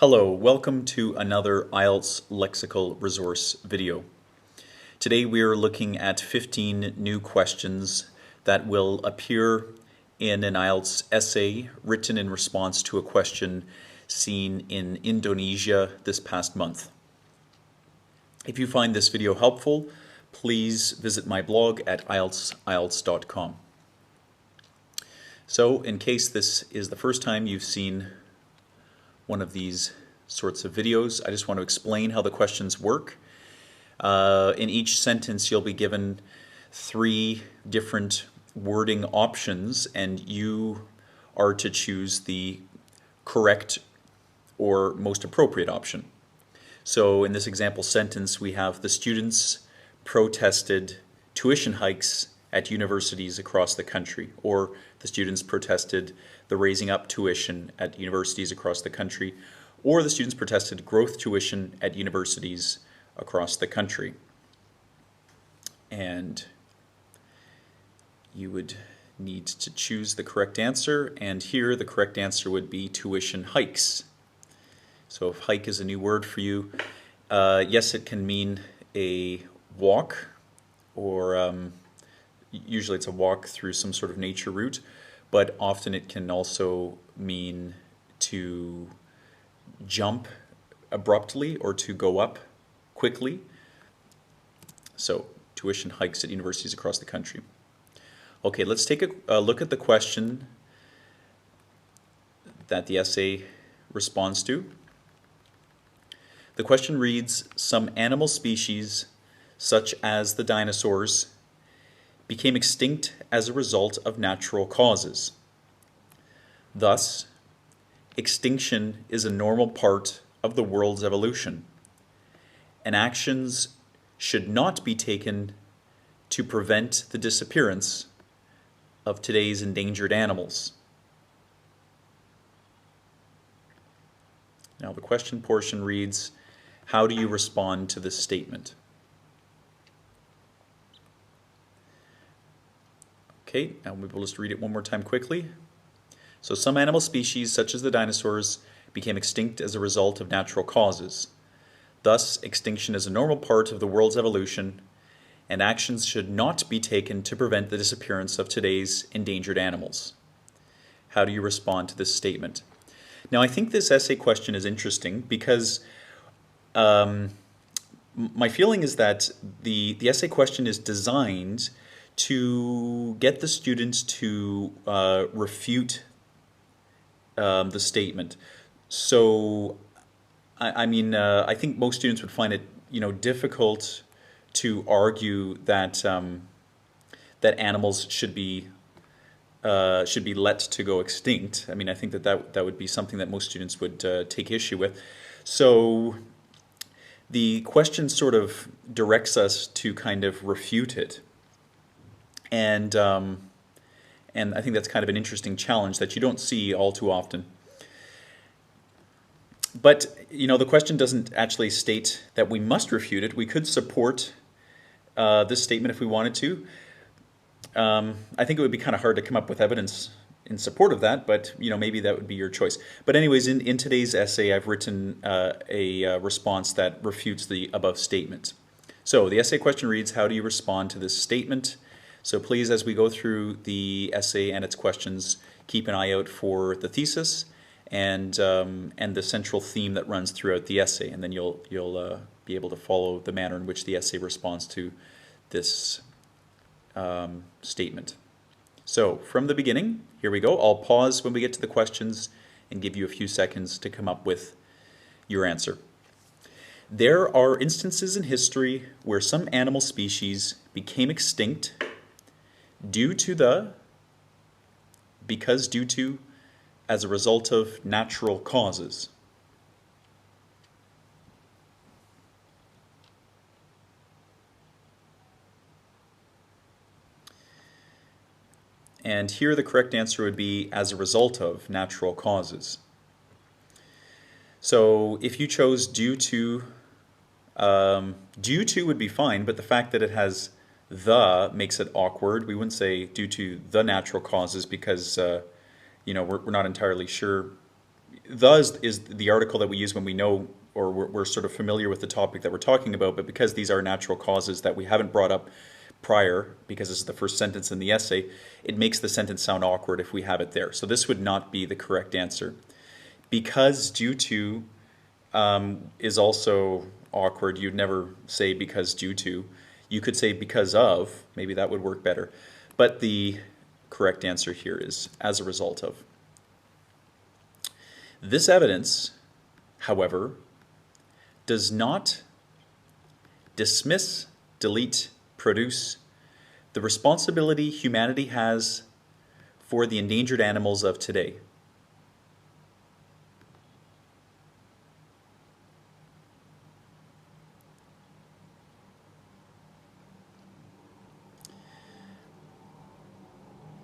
Hello, welcome to another IELTS lexical resource video. Today we are looking at 15 new questions that will appear in an IELTS essay written in response to a question seen in Indonesia this past month. If you find this video helpful, please visit my blog at IELTS.com. So, in case this is the first time you've seen one of these sorts of videos, I just want to explain how the questions work. In each sentence you'll be given 3 different wording options, and you are to choose the correct or most appropriate option. So in this example sentence we have the students protested tuition hikes at universities across the country, or the students protested the raising up tuition at universities across the country, or the students protested growth tuition at universities across the country. And you would need to choose the correct answer, and here the correct answer would be tuition hikes. So if hike is a new word for you, yes, it can mean a walk, or usually it's a walk through some sort of nature route, but often it can also mean to jump abruptly or to go up quickly. So tuition hikes at universities across the country. Okay, let's take a look at the question that the essay responds to. The question reads, some animal species, such as the dinosaurs, became extinct as a result of natural causes. Thus, extinction is a normal part of the world's evolution, and actions should not be taken to prevent the disappearance of today's endangered animals. Now the question portion reads, how do you respond to this statement? Okay, now we'll just read it one more time quickly. So some animal species, such as the dinosaurs, became extinct as a result of natural causes. Thus, extinction is a normal part of the world's evolution, and actions should not be taken to prevent the disappearance of today's endangered animals. How do you respond to this statement? Now, I think this essay question is interesting because my feeling is that the essay question is designed to get the students to refute the statement. So, I think most students would find it, difficult to argue that that animals should be let to go extinct. I think that would be something that most students would take issue with. So, the question sort of directs us to kind of refute it. And I think that's kind of an interesting challenge that you don't see all too often. But, the question doesn't actually state that we must refute it. We could support this statement if we wanted to. I think it would be kind of hard to come up with evidence in support of that, but, maybe that would be your choice. But anyways, in today's essay, I've written a response that refutes the above statement. So the essay question reads, how do you respond to this statement? So please, as we go through the essay and its questions, keep an eye out for the thesis and the central theme that runs throughout the essay, and then you'll be able to follow the manner in which the essay responds to this statement. So from the beginning, here we go. I'll pause when we get to the questions and give you a few seconds to come up with your answer. There are instances in history where some animal species became extinct due to, as a result of natural causes. And here the correct answer would be as a result of natural causes. So if you chose due to would be fine, but the fact that it has the makes it awkward. We wouldn't say due to the natural causes because we're not entirely sure thus is the article that we use when we know or we're sort of familiar with the topic that we're talking about, but because these are natural causes that we haven't brought up prior, because this is the first sentence in the essay, it makes the sentence sound awkward if we have it there. So this would not be the correct answer. Because due to is also awkward. You'd never say because due to. You could say because of. Maybe that would work better. But the correct answer here is as a result of. This evidence, however, does not dismiss, delete, produce the responsibility humanity has for the endangered animals of today.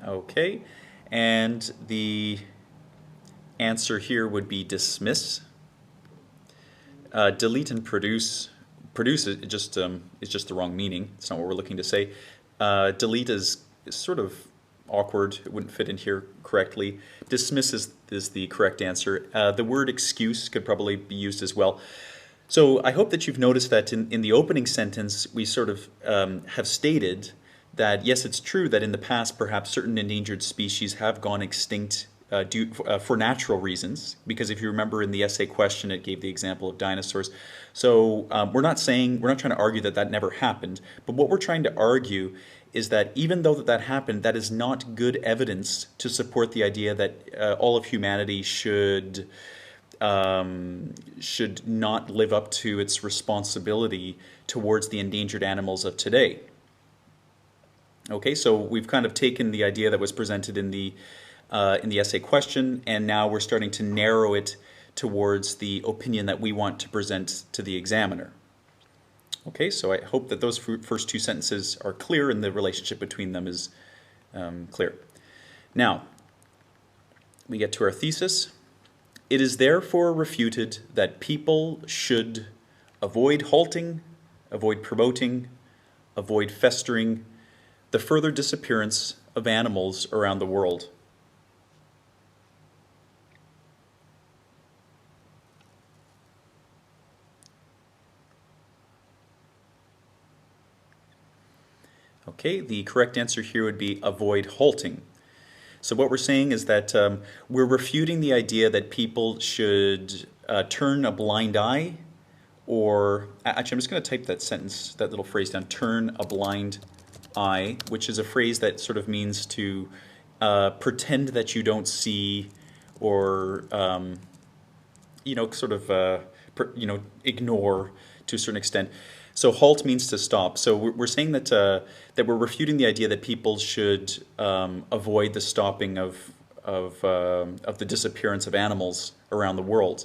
Okay, and the answer here would be dismiss. Delete and produce. Produce is just the wrong meaning. It's not what we're looking to say. Delete is sort of awkward. It wouldn't fit in here correctly. Dismiss is the correct answer. The word excuse could probably be used as well. So I hope that you've noticed that in the opening sentence we sort of have stated that yes, it's true that in the past perhaps certain endangered species have gone extinct for natural reasons, because if you remember in the essay question it gave the example of dinosaurs. So we're not trying to argue that that never happened, but what we're trying to argue is that even though that happened, that is not good evidence to support the idea that all of humanity should not live up to its responsibility towards the endangered animals of today. Okay, so we've kind of taken the idea that was presented in the essay question, and now we're starting to narrow it towards the opinion that we want to present to the examiner. Okay, so I hope that those first two sentences are clear and the relationship between them is clear. Now, we get to our thesis. It is therefore refuted that people should avoid halting, avoid promoting, avoid festering the further disappearance of animals around the world. Okay, the correct answer here would be avoid halting. So what we're saying is that we're refuting the idea that people should turn a blind eye, or actually I'm just going to type that sentence, that little phrase down, turn a blind eye, which is a phrase that sort of means to pretend that you don't see, or ignore to a certain extent. So halt means to stop. So we're saying that that we're refuting the idea that people should avoid the stopping of the disappearance of animals around the world.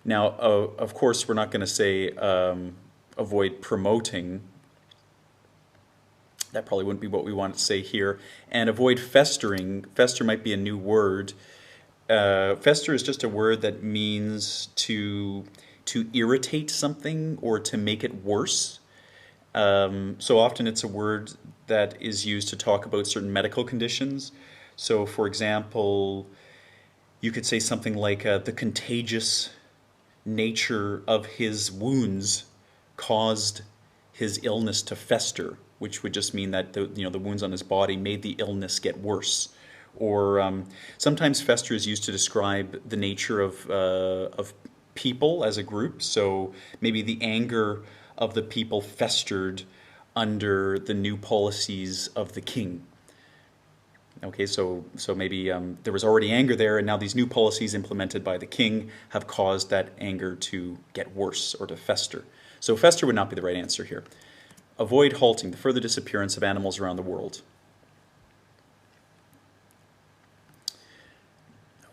Now, of course, we're not going to say avoid promoting. That probably wouldn't be what we want to say here. And avoid festering. Fester might be a new word. Fester is just a word that means to irritate something or to make it worse. So often it's a word that is used to talk about certain medical conditions. So for example, you could say something like the contagious nature of his wounds caused his illness to fester, which would just mean that the wounds on his body made the illness get worse. Or sometimes fester is used to describe the nature of people as a group. So maybe the anger of the people festered under the new policies of the king. Okay, so maybe there was already anger there, and now these new policies implemented by the king have caused that anger to get worse or to fester. So fester would not be the right answer here. Avoid halting the further disappearance of animals around the world.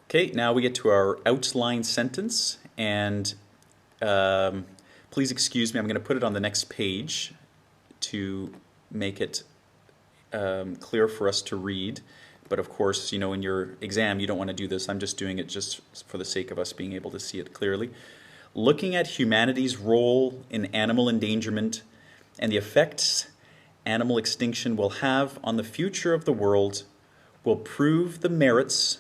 Okay, now we get to our outline sentence, and please excuse me, I'm going to put it on the next page to make it clear for us to read. But of course, in your exam you don't want to do this. I'm just doing it just for the sake of us being able to see it clearly. Looking at humanity's role in animal endangerment and the effects animal extinction will have on the future of the world will prove the merits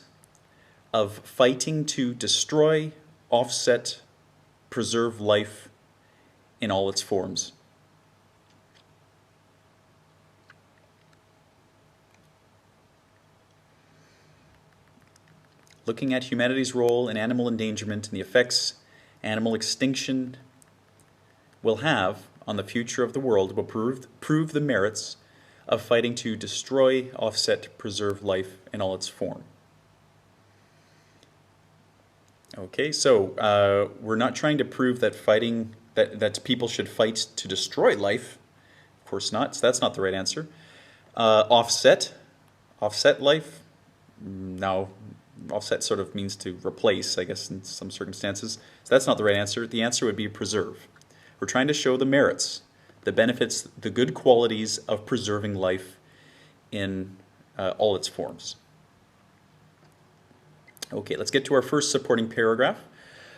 of fighting to destroy, offset, preserve life in all its forms. Looking at humanity's role in animal endangerment and the effects animal extinction will have on the future of the world will prove the merits of fighting to destroy, offset, preserve life in all its form. Okay, so we're not trying to prove that that people should fight to destroy life. Of course not. So that's not the right answer. Offset life. No, offset sort of means to replace, I guess, in some circumstances. So that's not the right answer. The answer would be preserve. We're trying to show the merits, the benefits, the good qualities of preserving life in all its forms. Okay, let's get to our first supporting paragraph.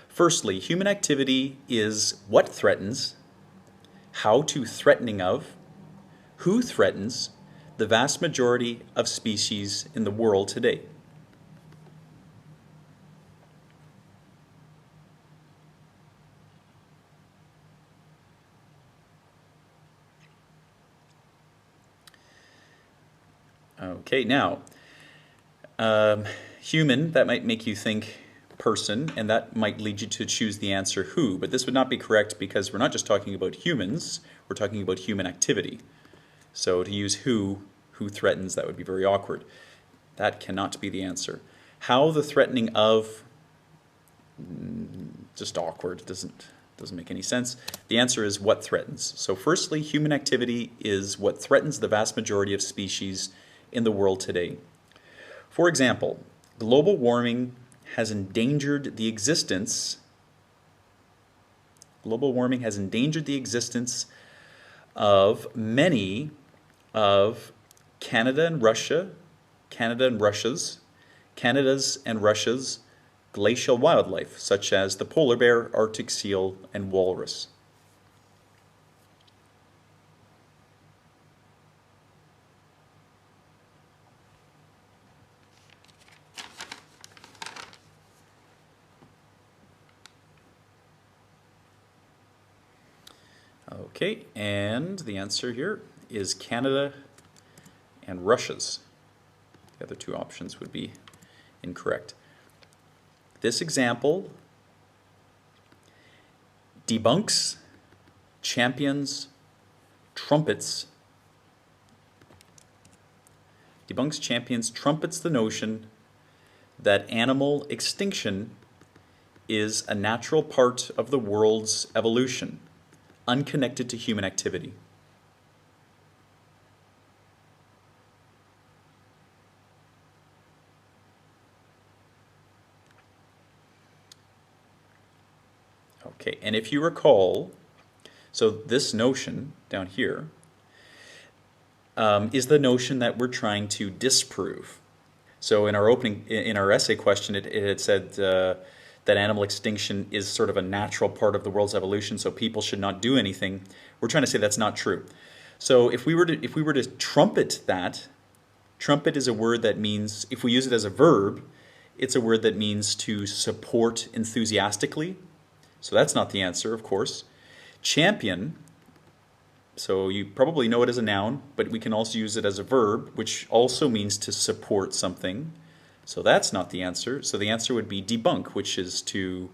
Firstly, human activity is what threatens, how to threatening of, who threatens the vast majority of species in the world today. Okay, now, human, that might make you think person, and that might lead you to choose the answer who, but this would not be correct because we're not just talking about humans, we're talking about human activity. So to use who threatens, that would be very awkward. That cannot be the answer. How the threatening of, just awkward, doesn't make any sense. The answer is what threatens. So firstly, human activity is what threatens the vast majority of species in the world today. For example, global warming has endangered the existence of many of Canada's and Russia's glacial wildlife, such as the polar bear, Arctic seal, and walrus. Okay, and the answer here is Canada and Russia's. The other two options would be incorrect. This example debunks, champions, trumpets the notion that animal extinction is a natural part of the world's evolution, unconnected to human activity. Okay, and if you recall, so this notion down here is the notion that we're trying to disprove. So in our essay question, it had said that animal extinction is sort of a natural part of the world's evolution, so people should not do anything. We're trying to say that's not true. So if we were to trumpet that, trumpet is a word that means, if we use it as a verb, it's a word that means to support enthusiastically. So that's not the answer, of course. Champion, so you probably know it as a noun, but we can also use it as a verb, which also means to support something. So that's not the answer. So the answer would be debunk, which is to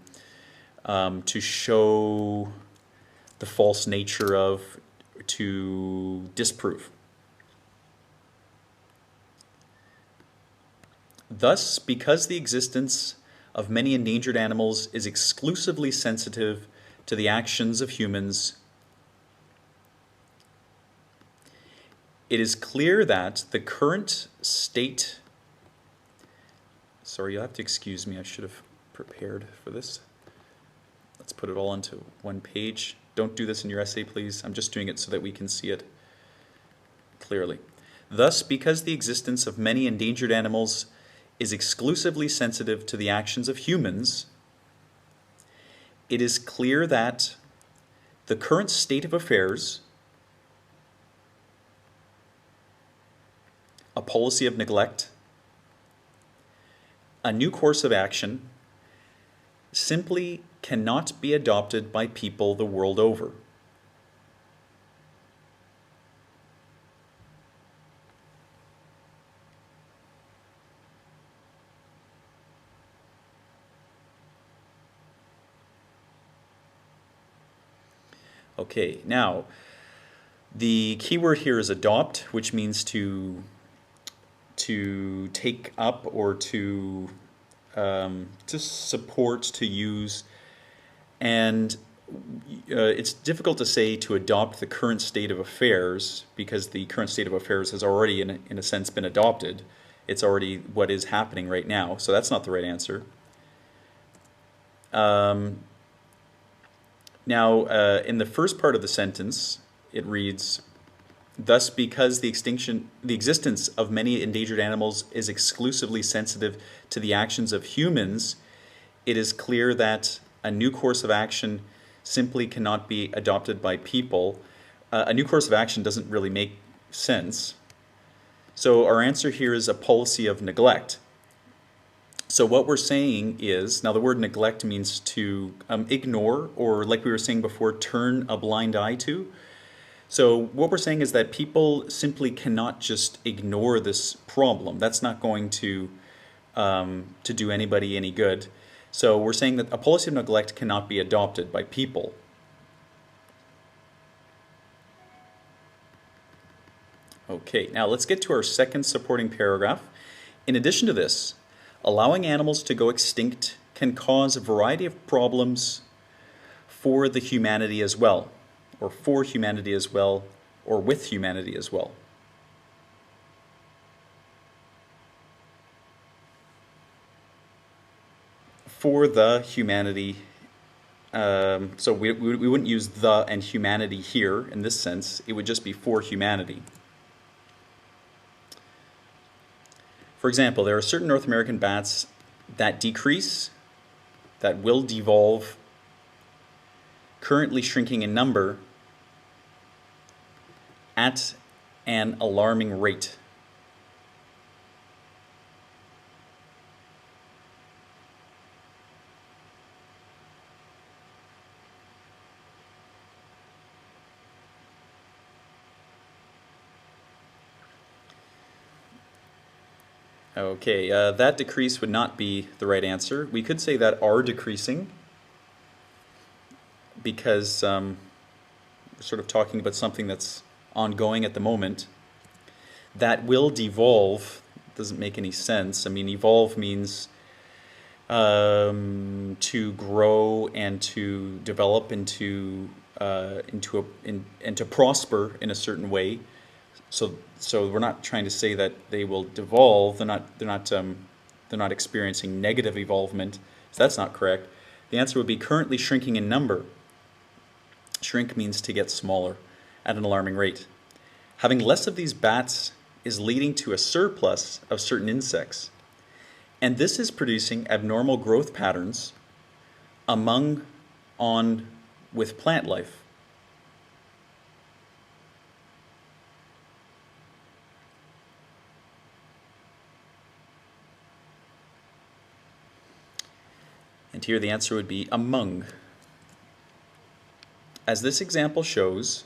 show the false nature of, to disprove. Thus, because the existence of many endangered animals is exclusively sensitive to the actions of humans, it is clear that the current state... Sorry, you'll have to excuse me, I should have prepared for this. Let's put it all onto one page. Don't do this in your essay, please. I'm just doing it so that we can see it clearly. Thus, because the existence of many endangered animals is exclusively sensitive to the actions of humans, it is clear that the current state of affairs, a policy of neglect, A new course of action simply cannot be adopted by people the world over. Okay, now the key word here is adopt, which means to take up or to support, to use, and it's difficult to say to adopt the current state of affairs because the current state of affairs has already, in a sense, been adopted. It's already what is happening right now, so that's not the right answer. Now, in the first part of the sentence, it reads, thus, because the existence of many endangered animals is exclusively sensitive to the actions of humans, it is clear that a new course of action simply cannot be adopted by people. A new course of action doesn't really make sense. So our answer here is a policy of neglect. So what we're saying is, now the word neglect means to ignore, or like we were saying before, turn a blind eye to. So what we're saying is that people simply cannot just ignore this problem. That's not going to do anybody any good. So we're saying that a policy of neglect cannot be adopted by people. Okay, now let's get to our second supporting paragraph. In addition to this, allowing animals to go extinct can cause a variety of problems for the humanity as well, or for humanity as well, or with humanity as well. For the humanity, so we wouldn't use the and humanity here in this sense. It would just be for humanity. For example, there are certain North American bats that decrease, that will devolve, currently shrinking in number at an alarming rate. Okay, that decrease would not be the right answer. We could say that are decreasing because we're sort of talking about something that's ongoing at the moment. That will devolve doesn't make any sense. I mean, evolve means to grow and to develop into and to prosper in a certain way. So we're not trying to say that they will devolve. They're not experiencing negative evolvement. So that's not correct. The answer would be currently shrinking in number. Shrink means to get smaller at an alarming rate. Having less of these bats is leading to a surplus of certain insects. And this is producing abnormal growth patterns with plant life. And here the answer would be among. As this example shows,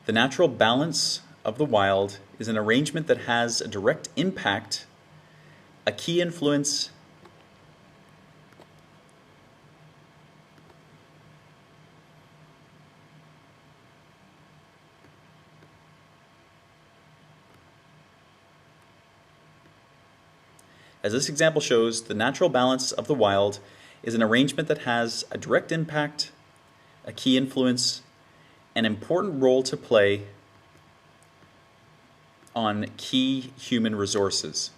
the natural balance of the wild is an arrangement that has a direct impact, a key influence, As this example shows, the natural balance of the wild is an arrangement that has a direct impact, a key influence, an important role to play on key human resources.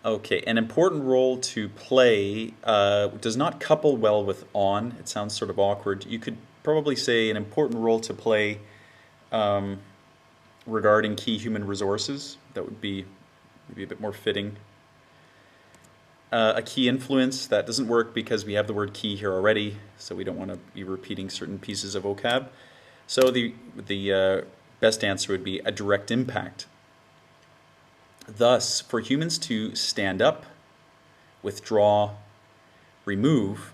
Okay, an important role to play does not couple well with on. It sounds sort of awkward. You could probably say an important role to play regarding key human resources. That would be maybe a bit more fitting. An important role to play regarding key human resources. That would be maybe a bit more fitting. Okay, an important role to play does not couple well with on. It sounds sort of awkward. You could probably say an important role to play regarding key human resources. That would be A key influence, that doesn't work because we have the word key here already, so we don't want to be repeating certain pieces of vocab. So the best answer would be a direct impact. Thus, for humans to stand up, withdraw, remove,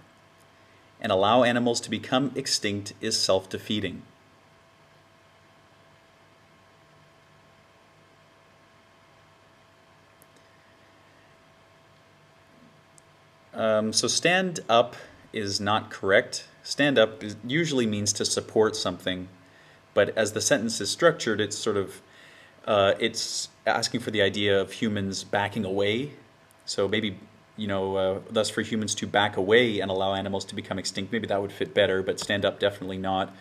and allow animals to become extinct is self-defeating. So stand up is not correct. Stand up usually means to support something, but as the sentence is structured, it's sort of it's asking for the idea of humans backing away. So maybe, thus for humans to back away and allow animals to become extinct, maybe that would fit better, but stand up definitely not.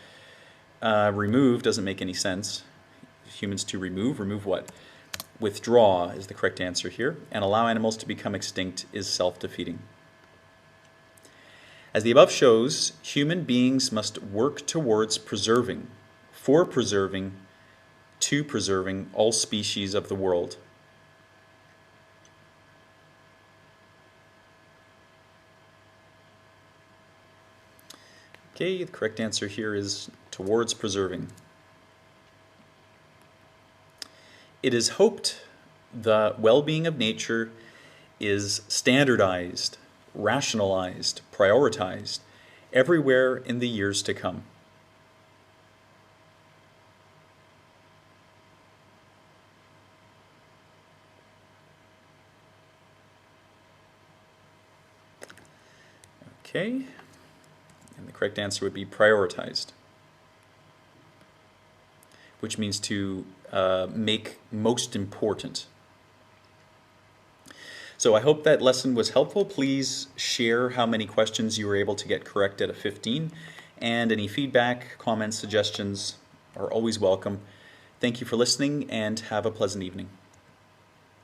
Remove doesn't make any sense. Humans to remove what? Withdraw is the correct answer here, and allow animals to become extinct is self-defeating. As the above shows, human beings must work towards preserving, for preserving, to preserving all species of the world. Okay, the correct answer here is towards preserving. It is hoped the well-being of nature is standardized, rationalized, prioritized everywhere in the years to come. Okay, and the correct answer would be prioritized, which means to make most important. So I hope that lesson was helpful. Please share how many questions you were able to get correct out of 15, and any feedback, comments, suggestions are always welcome. Thank you for listening, and have a pleasant evening.